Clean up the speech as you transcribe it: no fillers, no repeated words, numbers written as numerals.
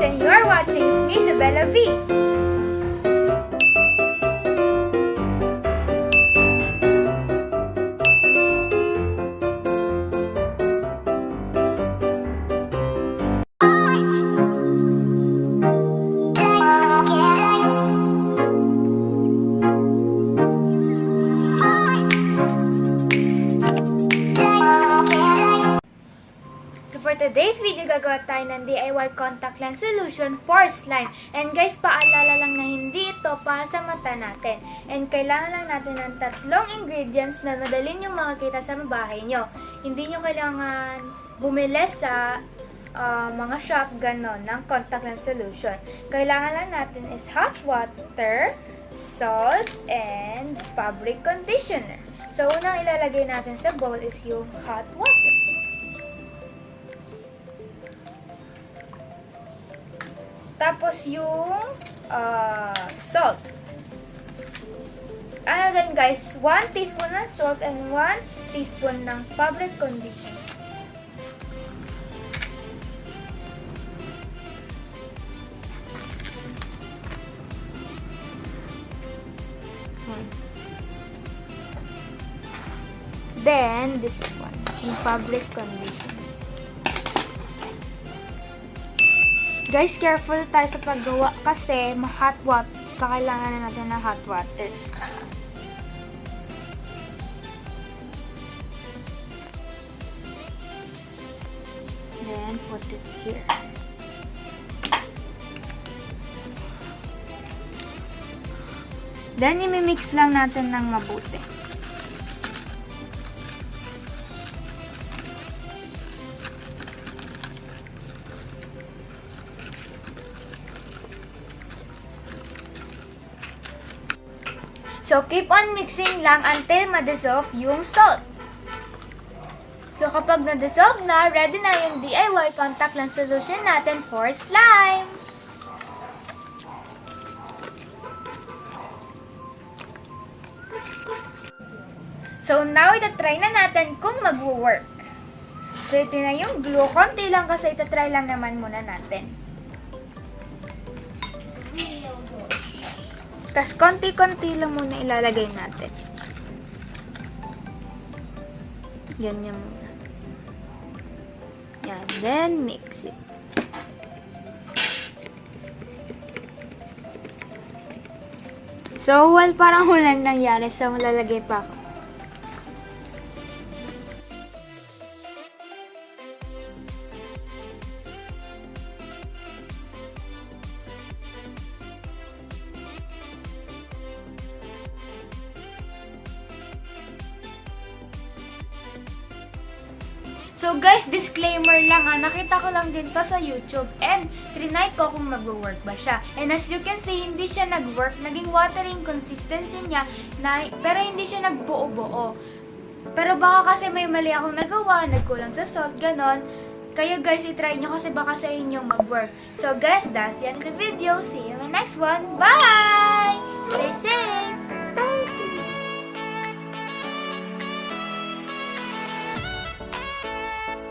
and you are watching Isabella V. For today's video, gagawa tayo ng DIY contact lens solution for slime. And guys, paalala lang na hindi ito para sa mata natin. And kailangan lang natin ng 3 ingredients na madali nyo makakita sa bahay nyo. Hindi nyo kailangan bumili sa mga shop ganon ng contact lens solution. Kailangan lang natin is hot water, salt, and fabric conditioner. So, unang ilalagay natin sa bowl is yung hot water. Tapos yung salt. Ano din guys, 1 teaspoon ng salt and 1 teaspoon ng fabric conditioner. Then, this one, yung fabric conditioner. Guys, careful tayo sa paggawa kasi hot water. Kakailangan na natin ng hot water. Then, put it here. Then, imimix lang natin ng mabuti. So, keep on mixing lang until ma-dissolve yung salt. So, kapag na-dissolve na, ready na yung DIY contact lens solution natin for slime. So, now itatry na natin kung mag-work. So, ito na yung glue. Konti lang kasi itatry lang naman muna natin. Tapos, konti-konti lang muna ilalagay natin. Ganyan muna. Yan. Then, mix it. So, well, parang walang nangyari. So, malalagay pa ako. So guys, disclaimer lang nakita ko lang din to sa YouTube and trinay ko kung mag-work ba siya. And as you can see, hindi siya nag-work, naging watering consistency niya, pero hindi siya nagbuo-buo. Pero baka kasi may mali akong nagawa, nagkulang sa salt, ganon. Kaya guys, itry nyo kasi baka sa inyong mag-work. So guys, that's the end of the video. See you in the next one. Bye! Stay safe!